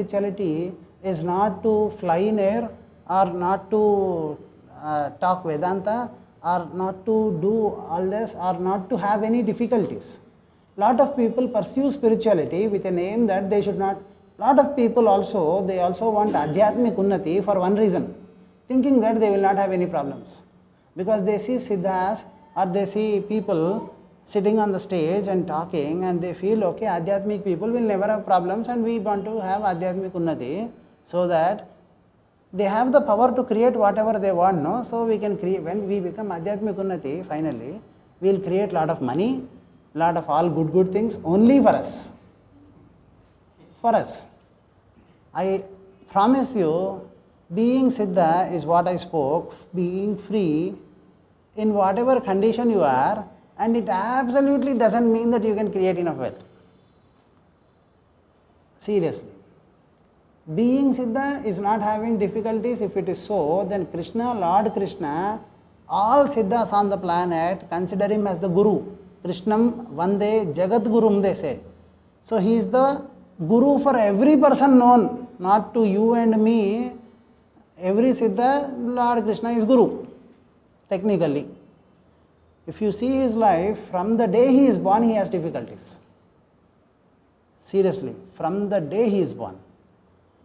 spirituality is not to fly in air, or not to talk Vedanta, or not to do all this, or not to have any difficulties. Lot of people pursue spirituality with an aim that they should not. Lot of people also, they also want Adhyatmik Unnati for one reason, thinking that they will not have any problems. Because they see Siddhas or they see people sitting on the stage and talking, and they feel, okay, Adhyatmik people will never have problems, and we want to have Adhyatmik Unnati, so that they have the power to create whatever they want, no? So we can create, when we become Adhyatmik Unnati, finally, we will create lot of money, lot of all good things only for us. For us. I promise you, being Siddha is what I spoke, being free in whatever condition you are, and it absolutely doesn't mean that you can create enough wealth. Seriously. Being Siddha is not having difficulties. If it is so, then Krishna, Lord Krishna, all Siddhas on the planet consider him as the Guru. Krishnam Vande Jagat Gurum, they say. So he is the Guru for every person known, not to you and me. Every Siddha, Lord Krishna is Guru, technically. If you see his life, from the day he is born, he has difficulties. Seriously, from the day he is born.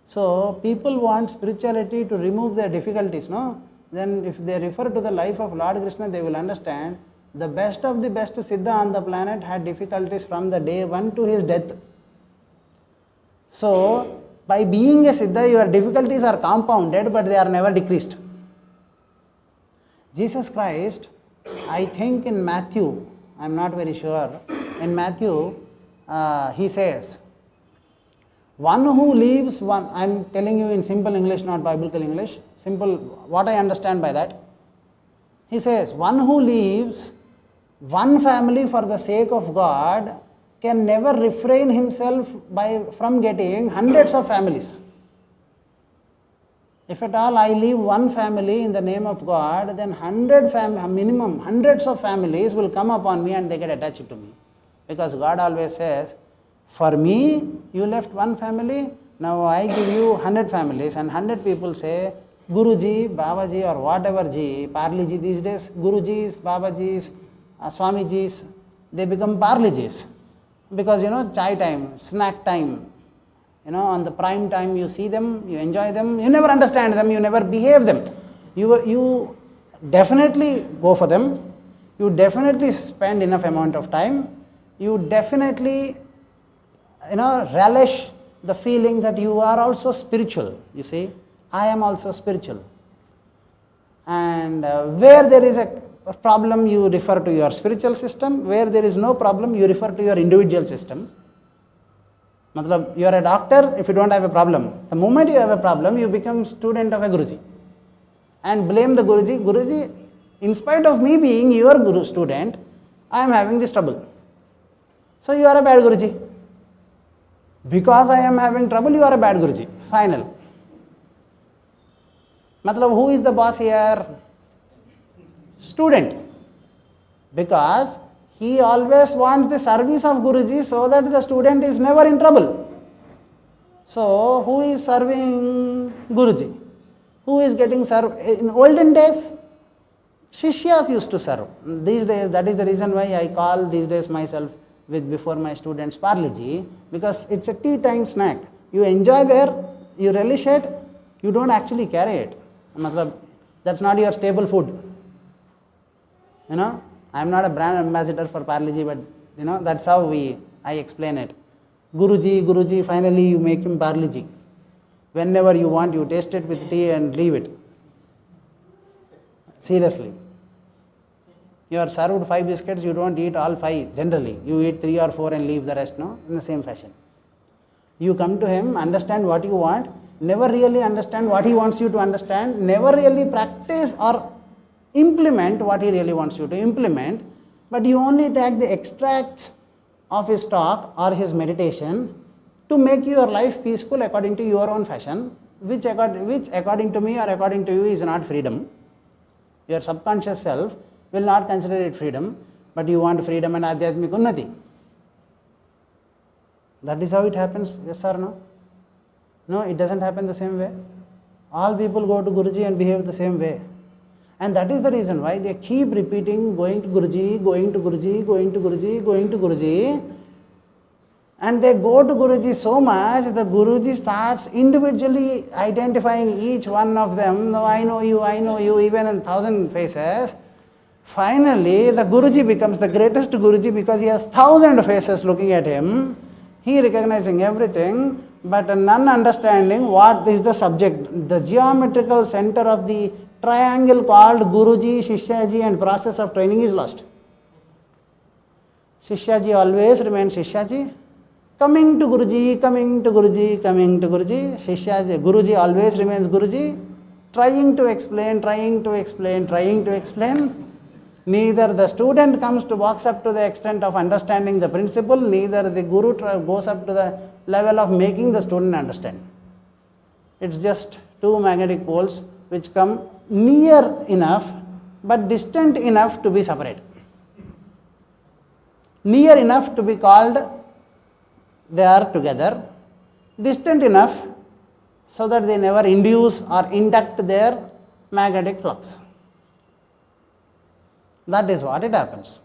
So, people want spirituality to remove their difficulties, no? Then if they refer to the life of Lord Krishna, they will understand the best of the best Siddha on the planet had difficulties from the day one to his death. So, by being a Siddha, your difficulties are compounded, but they are never decreased. Jesus Christ, I think in Matthew, I am not very sure, in Matthew, he says, one who leaves one, I am telling you in simple English, not biblical English, simple, what I understand by that. He says, one who leaves one family for the sake of God can never refrain himself from getting hundreds of families. If at all I leave one family in the name of God, then minimum hundreds of families will come upon me and they get attached to me. Because God always says, for me, you left one family, now I give you 100 families, and 100 people say, Guruji, Babaji, or whatever ji, Parliji these days, Gurujis, Babajis, Swamijis, they become Parlijis. Because chai time, snack time, on the prime time you see them, you enjoy them, you never understand them, you never behave them. You definitely go for them, you definitely spend enough amount of time, you definitely relish the feeling that you are also spiritual. You see, I am also spiritual. And where there is a problem, you refer to your spiritual system. Where there is no problem, you refer to your individual system. Matlab, you are a doctor if you don't have a problem. The moment you have a problem, you become student of a Guruji. And blame the Guruji. Guruji, in spite of me being your Guru student, I am having this trouble. So you are a bad Guruji. Because I am having trouble, you are a bad Guruji. Final. Matlab, who is the boss here? Student. Because he always wants the service of Guruji so that the student is never in trouble. So, who is serving Guruji? Who is getting served? In olden days, Shishyas used to serve. These days, that is the reason why I call these days myself before my students Parliji, because it's a tea time snack. You enjoy there, you relish it, you don't actually carry it. That's not your staple food. I am not a brand ambassador for Parliji, but that's how I explain it. Guruji, finally you make him Parliji. Whenever you want, you taste it with tea and leave it. Seriously. You are served 5 biscuits, you don't eat all 5 generally. You eat 3 or 4 and leave the rest, no? In the same fashion. You come to him, understand what you want, never really understand what he wants you to understand, never really practice or implement what he really wants you to implement, but you only take the extracts of his talk or his meditation to make your life peaceful according to your own fashion, which according to me or according to you is not freedom. Your subconscious self will not consider it freedom, but you want freedom and Adhyatmik Unnati. That is how it happens, yes or no? No, it doesn't happen the same way. All people go to Guruji and behave the same way. And that is the reason why they keep repeating, going to Guruji, going to Guruji, going to Guruji, going to Guruji. And they go to Guruji so much, the Guruji starts individually identifying each one of them. No, I know you, even in 1,000 faces. Finally, the Guruji becomes the greatest Guruji because he has 1,000 faces looking at him. He recognizing everything, but none understanding what is the subject. The geometrical center of the triangle called Guruji, Shishyaji and process of training is lost. Shishyaji always remains Shishyaji. Coming to Guruji, coming to Guruji, coming to Guruji. Shishyaji, Guruji always remains Guruji. Trying to explain, trying to explain, trying to explain. Neither the student walks up to the extent of understanding the principle, neither the Guru goes up to the level of making the student understand. It's just two magnetic poles which come near enough but distant enough to be separate. Near enough to be called they are together, distant enough so that they never induce or induct their magnetic flux. That is what it happens.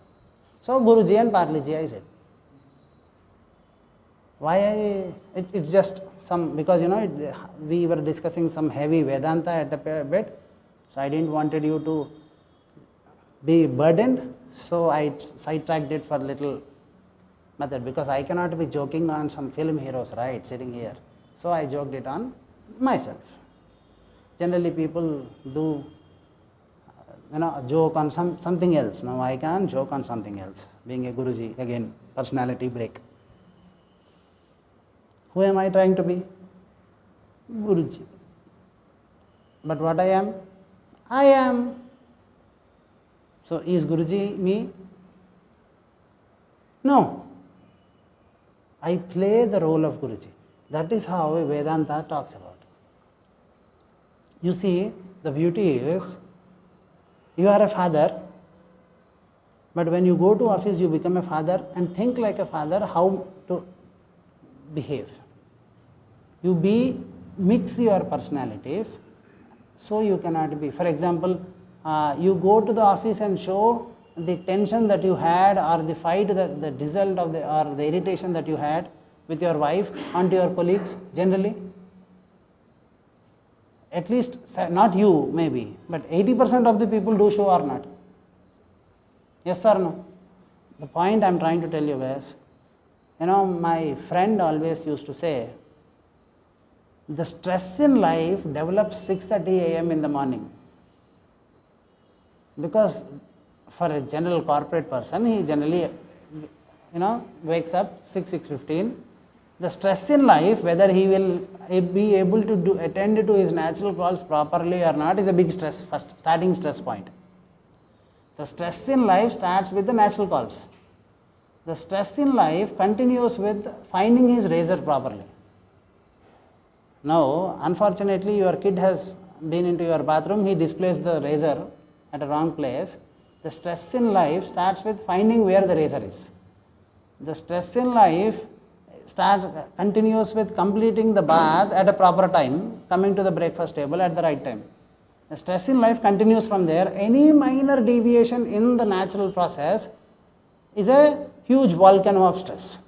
So Guruji and Parliji, I said. Why it's just some, because we were discussing some heavy Vedanta at a bit, so I didn't wanted you to be burdened, so I sidetracked it for a little method, because I cannot be joking on some film heroes, right, sitting here. So I joked it on myself. Generally people do joke on something else. Now I can't joke on something else. Being a Guruji, again, personality break. Who am I trying to be? Guruji. But what I am? I am. So is Guruji me? No. I play the role of Guruji. That is how Vedanta talks about. You see, the beauty is, you are a father, but when you go to office, you become a father and think like a father how to behave. You mix your personalities, so you cannot be. For example, you go to the office and show the tension that you had, or the fight, the result of or the irritation that you had with your wife onto your colleagues generally. At least, not you maybe, but 80% of the people do show or not. Yes or no? The point I am trying to tell you is, my friend always used to say, the stress in life develops 6:30 a.m. in the morning. Because for a general corporate person, he generally, wakes up 6:15. The stress in life, whether he will be able to attend to his natural calls properly or not, is a big stress, first starting stress point. The stress in life starts with the natural calls. The stress in life continues with finding his razor properly. Now, unfortunately, your kid has been into your bathroom, he displays the razor at a wrong place. The stress in life starts with finding where the razor is. The stress in life continues with completing the bath at a proper time, coming to the breakfast table at the right time. The stress in life continues from there. Any minor deviation in the natural process is a huge volcano of stress.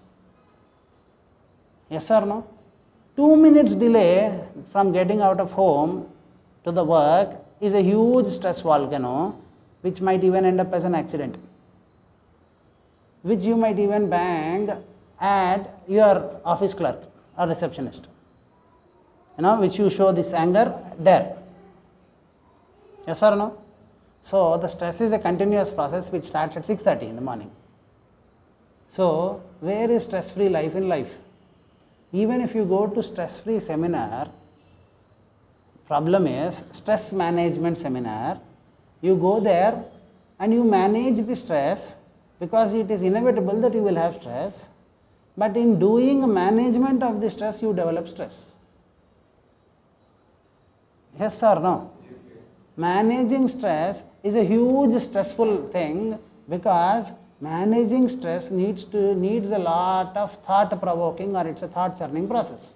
Yes or no? 2 minutes delay from getting out of home to the work is a huge stress volcano, which might even end up as an accident, which you might even bang at your office clerk or receptionist, which you show this anger there. Yes or no? So the stress is a continuous process which starts at 6:30 in the morning. So where is stress-free life in life? Even if you go to stress-free seminar, problem is stress management seminar, you go there and you manage the stress because it is inevitable that you will have stress, but in doing management of the stress you develop stress. Yes or no? Yes. Managing stress is a huge stressful thing because managing stress needs a lot of thought provoking, or it's a thought churning process.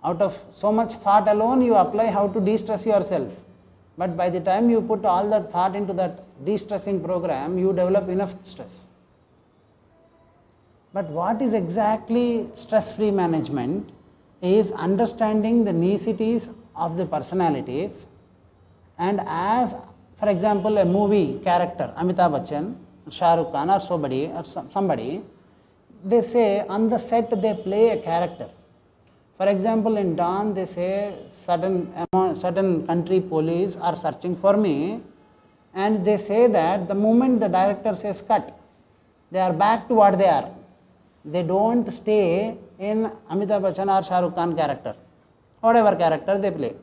Out of so much thought alone, you apply how to de-stress yourself. But by the time you put all that thought into that de-stressing program, you develop enough stress. But what is exactly stress-free management is understanding the niceties of the personalities, and as, for example, a movie character, Amitabh Bachchan, Shah Rukh Khan or somebody, they say on the set they play a character. For example, in Dawn they say certain country police are searching for me, and they say that the moment the director says cut, they are back to what they are. They don't stay in Amitabh Bachchan or Shah Rukh Khan character, whatever character they play.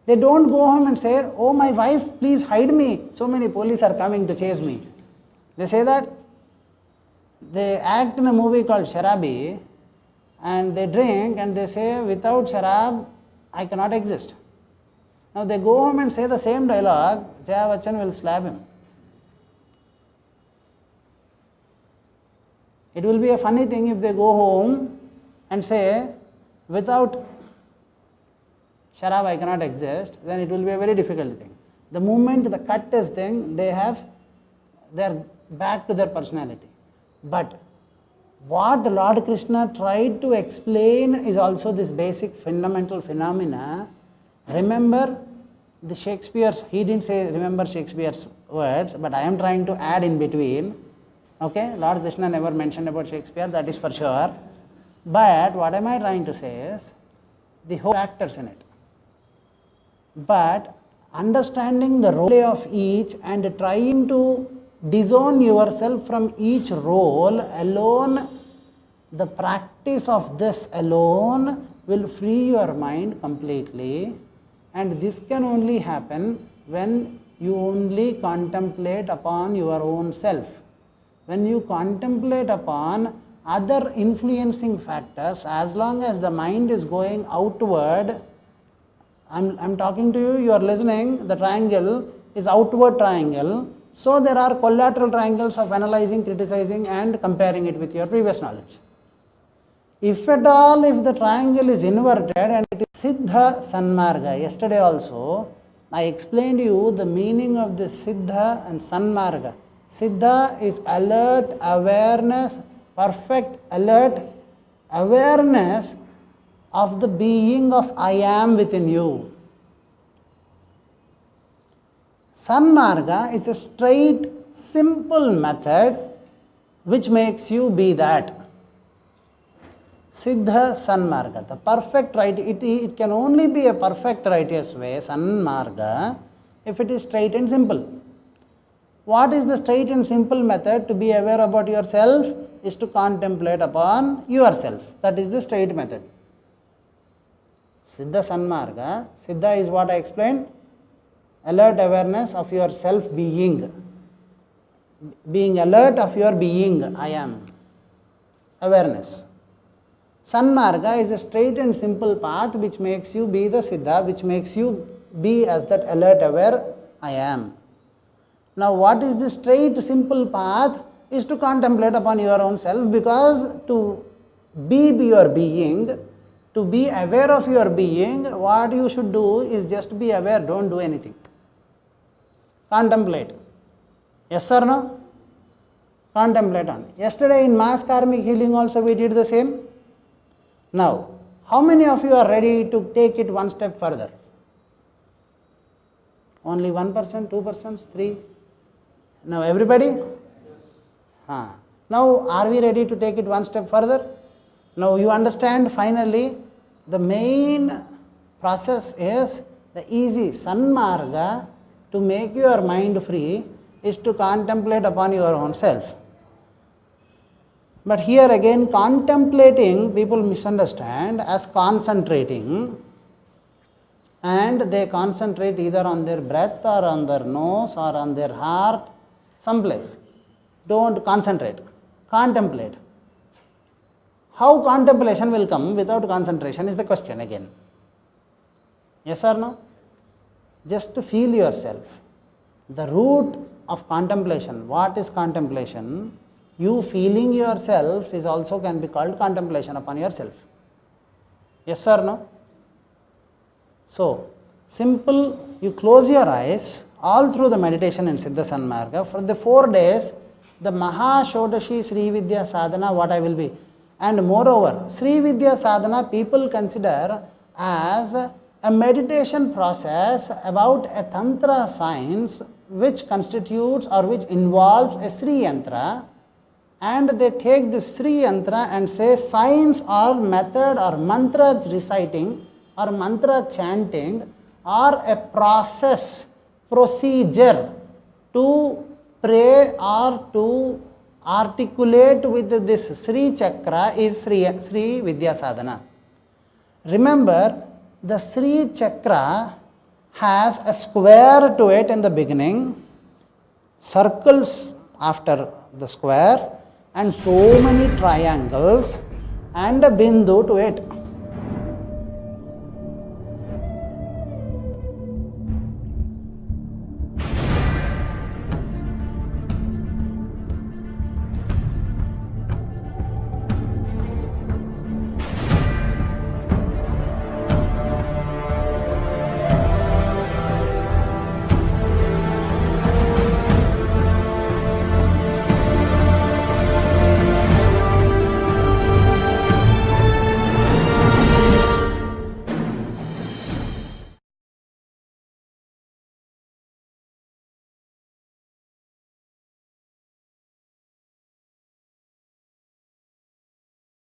They don't go home and say, oh my wife, please hide me, so many police are coming to chase me. They say that. They act in a movie called Sharabi, and they drink and they say, without Sharab, I cannot exist. Now they go home and say the same dialogue, Jaya Bachchan will slap him. It will be a funny thing if they go home and say, without Sharab I cannot exist, then it will be a very difficult thing. The moment the cut is thing, they are back to their personality. But what Lord Krishna tried to explain is also this basic fundamental phenomena. Remember the Shakespeare's, he didn't say remember Shakespeare's words, but I am trying to add in between. Okay, Lord Krishna never mentioned about Shakespeare, that is for sure. But what am I trying to say is the whole factors in it. But understanding the role of each and trying to disown yourself from each role alone, the practice of this alone will free your mind completely, and this can only happen when you only contemplate upon your own self. When you contemplate upon other influencing factors, as long as the mind is going outward, I'm talking to you, you are listening, the triangle is outward triangle. So there are collateral triangles of analyzing, criticizing and comparing it with your previous knowledge. If at all, if the triangle is inverted and it is Siddha Sanmarga, yesterday also I explained you the meaning of the Siddha and Sanmarga. Siddha is alert awareness, perfect alert awareness of the being of I am within you. Sanmarga is a straight, simple method which makes you be that. Siddha Sanmarga, the perfect right, it can only be a perfect righteous way, Sanmarga, if it is straight and simple. What is the straight and simple method to be aware about yourself? Is to contemplate upon yourself. That is the straight method. Siddha Sanmarga, Siddha is what I explained. Alert awareness of your self-being. Being alert of your being, I am. Awareness. Sanmarga is a straight and simple path which makes you be the Siddha, which makes you be as that alert aware I am. Now what is the straight simple path is to contemplate upon your own self, because to be your being, to be aware of your being, what you should do is just be aware, don't do anything. Contemplate. Yes or no? Contemplate on. Yesterday in mass karmic healing also we did the same. Now, how many of you are ready to take it one step further? Only 1%, 2%, 3%? Now everybody? Now are we ready to take it one step further? Now you understand finally the main process is the easy Sanmarga to make your mind free is to contemplate upon your own self. But here again, contemplating people misunderstand as concentrating, and they concentrate either on their breath or on their nose or on their heart, someplace. Don't concentrate, contemplate. How contemplation will come without concentration is the question again. Yes or no? Just to feel yourself. The root of contemplation, what is contemplation? You feeling yourself is also can be called contemplation upon yourself. Yes or no? So, simple, you close your eyes all through the meditation in Siddha Sanmarga. For the 4 days, the Maha Shodashi Sri Vidya Sadhana, what I will be. And moreover, Sri Vidya Sadhana people consider as a meditation process about a Tantra science which constitutes or which involves a Sri Yantra, and they take the Sri Yantra and say science or method or mantra reciting or mantra chanting or a procedure to pray or to articulate with this Sri Chakra is Sri Vidya Sadhana. Remember, the Sri Chakra has a square to it in the beginning, circles after the square, and so many triangles and a bindu to it.